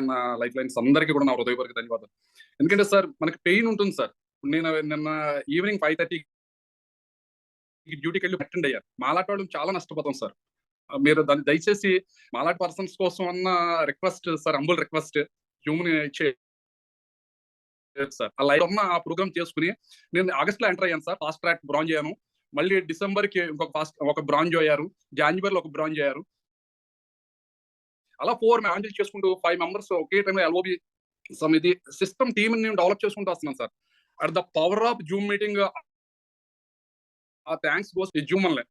అన్న life lines అందరికీ కూడా నా హృదయపూర్వక ధన్యవాదాలు. ఎందుకంటే సార్ మనకి పెయిన్ ఉంటుంది సార్. నేను నిన్న ఈవినింగ్ 5:30 డ్యూటీకి వెళ్ళి అటెండ్ అయ్యాను. మాలాంటి వాళ్ళు చాలా నష్టపోతాం సార్. మీరు దాన్ని దయచేసి మాలాంటి పర్సన్స్ కోసం అన్న request sir, humble request human sir. ఆ లైవ్ ఉన్న ఆ ప్రోగ్రామ్ చేసుకుని నేను ఆగస్ట్ లో ఎంటర్ అయ్యాను సార్. ఫాస్ట్ ట్రాక్ బ్రాంజ్ అయ్యాను. మళ్ళీ డిసెంబర్ కి ఒక బ్రాంజ్ అయ్యారు. జనవరిలో ఒక బ్రాంజ్ అయ్యారు. అలా 4 హ్యాండిల్ చేసుకుంటూ 5 మెంబర్స్ ఒకే టైంలో ఎల్ఓబి సమితి సిస్టమ్ టీమ్ నేను డెవలప్ చేసుకుంటూ వస్తున్నాను sir. At the power of Zoom meeting ఆ థ్యాంక్స్ గోస్ జూమ్ వల్లే.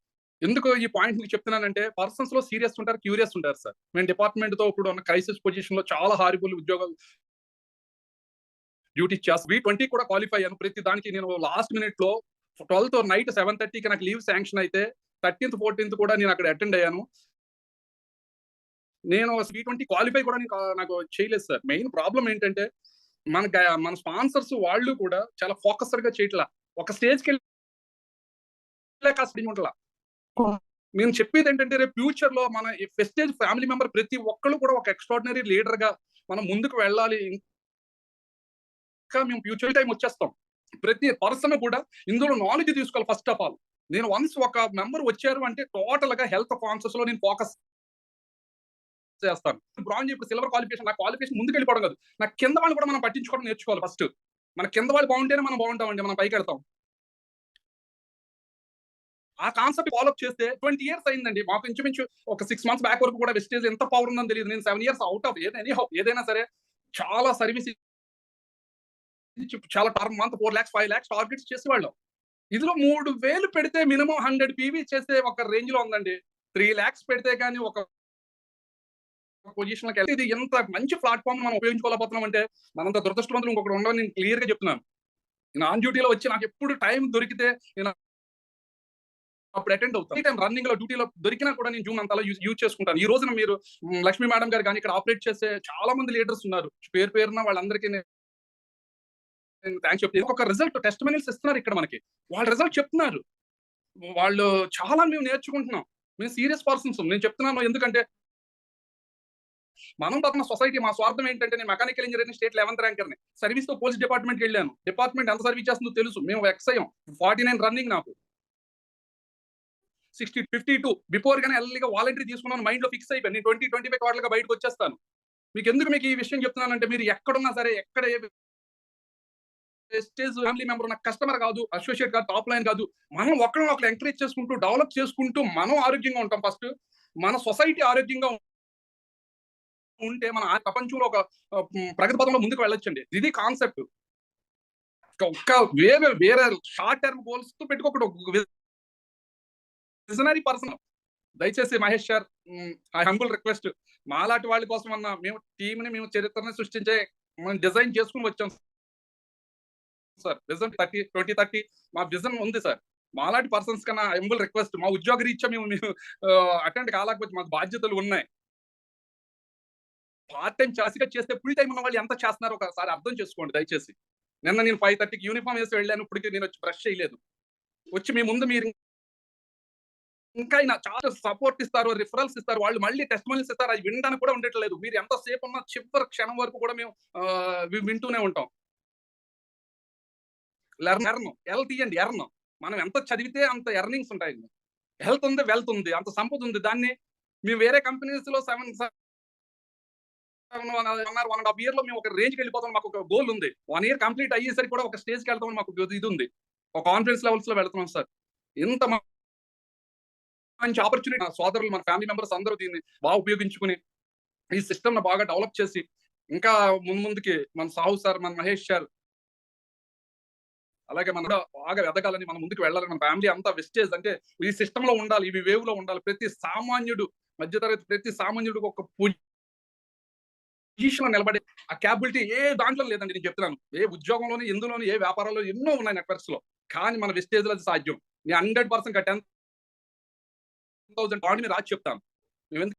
ఎందుకు ఈ పాయింట్ మీకు చెప్తున్నానంటే పర్సన్స్ లో సీరియస్ ఉంటారు, క్యూరియస్ ఉంటారు సార్. మేము డిపార్ట్మెంట్ తో ఇప్పుడు ఉన్న క్రైసిస్ పొజిషన్ లో చాలా హారిబుల్ ఉద్యోగాలు డ్యూటీ చేస్తాను. V20 కూడా క్వాలిఫై అయ్యాను. ప్రతి దానికి నేను లాస్ట్ మినిట్ లో 12th నైట్ 7:30కి నాకు లీవ్ శాంక్షన్ అయితే 13th 14th కూడా నేను అక్కడ అటెండ్ అయ్యాను. నేను V20 క్వాలిఫై కూడా నాకు చేయలేదు సార్. మెయిన్ ప్రాబ్లం ఏంటంటే మన స్పాన్సర్స్ వాళ్ళు కూడా చాలా ఫోకస్డ్ గా చేయట్లా. ఒక స్టేజ్కి వెళ్ళి నేను చెప్పేది ఏంటంటే రేపు ఫ్యూచర్ లో మన ప్రెస్టేజ్ ఫ్యామిలీ మెంబర్ ప్రతి ఒక్కళ్ళు కూడా ఒక ఎక్స్ట్రాడినరీ లీడర్ గా మనం ముందుకు వెళ్ళాలి. ఇంకా మేము ఫ్యూచర్ టైం వచ్చేస్తాం. ప్రతి పర్సన్ కూడా ఇందులో నాలెడ్జ్ తీసుకోవాలి. ఫస్ట్ ఆఫ్ ఆల్ నేను వన్స్ ఒక మెంబర్ వచ్చారు అంటే టోటల్ గా హెల్త్ కాన్షియస్ లో నేను ఫోకస్ చేస్తాను. బ్రాంజ్ ఇప్పుడు సిల్వర్ క్వాలిఫికేషన్, నా క్వాలిఫికేషన్ ముందుకు వెళ్ళిపోవడం కాదు. నా కింద వాళ్ళు కూడా మనం పట్టించుకోవడం నేర్చుకోవాలి. ఫస్ట్ మన కింద వాళ్ళు బాగుంటేనే మనం బాగుంటామండి, మనం పైకి వెళ్తాం. ఆ కాన్సెప్ట్ ఫాలోఅప్ చేస్తే 20 years అయిందండి. మాకు ఇంచుమించు ఒక 6 months బ్యాక్ వరకు కూడా వెస్టేజ్ ఎంత పవర్ ఉందని తెలియదు. నేను 7 years అవుట్ ఆఫ్ ఏదైనా సరే చాలా సర్వీస్ చాలా మంత్ 4 lakhs 5 lakhs టార్గెట్స్ చేసేవాళ్ళం. ఇందులో 3,000 పెడితే మినిమం 100 PV చేసే ఒక రేంజ్ లో ఉందండి. 3 lakhs పెడితే కానీ ఒక పొజిషన్ ఇది ఎంత మంచి ప్లాట్ఫామ్ మనం ఉపయోగించుకోలేకపోతున్నాం అంటే మనంత దురదృష్టవంతులు ఇంకొకటి ఉండవని నేను క్లియర్ గా చెప్తున్నాను. నేను ఆన్ డ్యూటీలో వచ్చి నాకు ఎప్పుడు టైం దొరికితే నేను అప్పుడు అటెండ్ అవుతాను. టైం రన్నింగ్ లో డ్యూటీలో దొరికినా కూడా నేను జూమ్ అంతలా యూజ్ చేసుకుంటాను. ఈ రోజున మీరు లక్ష్మీ మేడం గారు కానీ ఇక్కడ ఆపరేట్ చేసే చాలా మంది లీడర్స్ ఉన్నారు. పేరున వాళ్ళందరికీ థ్యాంక్స్ చెప్తాను. ఒక రిజల్ట్ టెస్టిమోనియల్స్ ఇస్తున్నారు ఇక్కడ మనకి. వాళ్ళ రిజల్ట్ చెప్తున్నారు. వాళ్ళు చాలా మేము నేర్చుకుంటున్నాం. మేము సీరియస్ పర్సన్స్. నేను చెప్తున్నాను ఎందుకంటే మనం తప్పన సొసైటీ మా స్వార్థం ఏంటంటే నేను మెకానికల్ ఇంజనీరింగ్ స్టేట్ 11th ర్యాంకర్ని. సర్వీస్ తో పోలీస్ డిపార్ట్మెంట్కి వెళ్ళాను. డిపార్ట్మెంట్ ఎంత సర్వీస్ చేస్తుందో తెలుసు. మేము ఎక్సయ్యం 49 రన్నింగ్ నాకు 52 బిఫోర్ గానే ఎల్లీగా వాలంటరీ తీసుకున్నాను. మైండ్ లో ఫిక్స్ అయిపోయాను. నేను 20-25 క్వార్టర్గా బయటకు వచ్చేస్తాను. మీకు ఈ విషయం చెప్తున్నానంటే మీరు ఎక్కడున్నా సరే ఎక్కడ ప్రెస్టేజ్ ఫ్యామిలీ మెంబర్ ఉన్న కస్టమర్ కాదు, అసోసియేట్ కాదు, టాప్ లైన్ కాదు. మనం ఒకరిని ఎంకరేజ్ చేసుకుంటూ డెవలప్ చేసుకుంటూ మనం ఆరోగ్యంగా ఉంటాం. ఫస్ట్ మన సొసైటీ ఆరోగ్యంగా ఉంటే మన ప్రపంచంలో ఒక ప్రగతి పథంలో ముందుకు వెళ్ళొచ్చండి. ఇది కాన్సెప్ట్. ఒక్క వేరే షార్ట్ టర్మ్ గోల్స్ తో పెట్టుకోకూడదు. Visionary person. దయచేసి Mahesh sir, I humble request మాలాంటి వాళ్ళ కోసం అన్న మేము టీంని మేము చరిత్రని సృష్టించే మనం డిజైన్ చేసుకుని వచ్చాం సార్. విజన్ 2030 మా విజన్ ఉంది సార్. మాలాంటి పర్సన్స్ కన్నా హంబుల్ రిక్వెస్ట్. మా ఉద్యోగ రీత్యా మేము అటెండ్ కాలేకపోతే మాకు బాధ్యతలు ఉన్నాయి. పార్ట్ టైం చాసిగా చేస్తే ఫుల్ టైం ఉన్న వాళ్ళు ఎంత చేస్తున్నారో ఒకసారి అర్థం చేసుకోండి దయచేసి. నిన్న నేను 5:30కి యూనిఫామ్ వేసి వెళ్ళాను. ఇప్పటికి నేను వచ్చి బ్రష్ చేయలేదు. వచ్చి మీ ముందు మీరు ఇంకా చాలా సపోర్ట్ ఇస్తారు, రిఫరల్స్ ఇస్తారు, వాళ్ళు మళ్ళీ టెస్టిమోనియల్స్ ఇస్తారు. అది వినడానికి కూడా ఉండట్లేదు. మీరు ఎంత సేపు ఉన్న చివరి క్షణం వరకు కూడా మేము వింటూనే ఉంటాం. ఎల్ తీయండి ఎర్న్. మనం ఎంత చదివితే అంత ఎర్నింగ్స్ ఉంటాయి. హెల్త్ ఉంది, వెల్త్ ఉంది, అంత సంపద ఉంది. దాన్ని మేము వేరే కంపెనీస్ లో 1.5 year లో మేము ఒక రేంజ్కి వెళ్ళిపోతాం. మాకు ఒక గోల్ ఉంది. 1 year కంప్లీట్ అయ్యేసరికి కూడా ఒక స్టేజ్కి వెళ్తామని మాకు ఇది ఉంది. ఒక కాన్ఫిడెన్స్ లెవెల్స్ లో వెళ్తున్నాం సార్. ఇంత మంచి ఆపర్చునిటీ నా సోదరులు, మన ఫ్యామిలీ మెంబర్స్ అందరూ దీన్ని బాగా ఉపయోగించుకుని ఈ సిస్టమ్ ను బాగా డెవలప్ చేసి ఇంకా ముందుకి మన సాహు సార్, మన మహేష్ సార్, అలాగే మన బాగా ఎదగాలని, మనం ముందుకు వెళ్ళాలని, మన ఫ్యామిలీ అంతా వెస్టేజ్ అంటే ఈ సిస్టమ్ లో ఉండాలి, ఇవి వేవ్ లో ఉండాలి. ప్రతి సామాన్యుడు, మధ్యతరగతి ప్రతి సామాన్యుడికి ఒక పొజిషన్ లో నిలబడే ఆ క్యాపబిలిటీ ఏ దాంట్లో లేదండి. నేను చెప్తున్నాను. ఏ ఉద్యోగంలోని, ఎందులోని, ఏ వ్యాపారాల్లో ఎన్నో ఉన్నాయి నెట్వర్క్స్ లో. కానీ మన వెస్టేజ్ లో అది సాధ్యం. నేను 100% 10,000 పాయింట్ మీరు రాసి చెప్తాను.